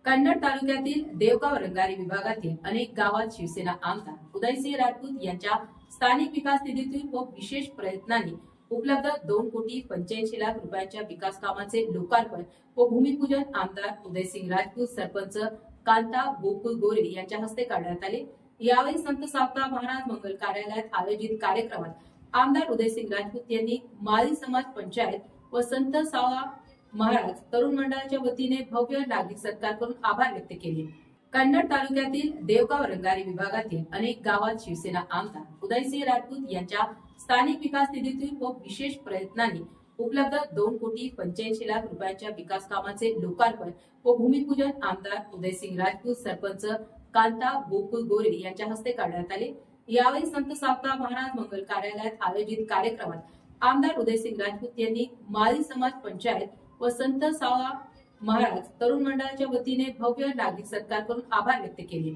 कन्नड तालुक्यातील देवगाव रंगारी विभागातील अनेक गावात शिवसेना आमदार उदयसिंह राजपूत यांच्या स्थानिक विकास निधीतून व विशेष प्रयत्नांनी उपलब्ध 2,85,00,000 रुपयांच्या विकास कामांचे लोकार्पण व भूमिपूजन आमदार उदयसिंह राजपूत, सरपंच कांता गोकुळ गोरे यांच्या हस्ते करण्यात आले। यावेळी संत सावता महाराज मंगल कार्यालयात आयोजित कार्यक्रमात आमदार उदयसिंह राजपूत यांनी माळी समाज पंचायत व संत सावा महाराज तरुण मंडळाच्या वतीने भव्य नागरिक सत्कार करून आभार व्यक्त केले। कन्नड तालुक्यातील देवगाव रंगारी विभागातील अनेक गावात शिवसेना आमदार उदयसिंह राजपूत यांच्या स्थानिक विकास निधीतून व विशेष प्रयत्नांनी उपलब्ध 2,85,00,000 रुपयांच्या विकास कामांचे लोकार्पण व भूमिपूजन आमदार उदयसिंह राजपूत, सरपंच कांता गोकुळ गोरे यांच्या हस्ते करण्यात आले। यावेळी संत सावता महाराज मंगल कार्यालयात आयोजित कार्यक्रमात आमदार उदयसिंह राजपूत यांनी माळी समाज पंचायत व संत सावा महाराज तरुण मंडळाच्या वतीने भव्य नागरिक सत्कार करून आभार व्यक्त केले।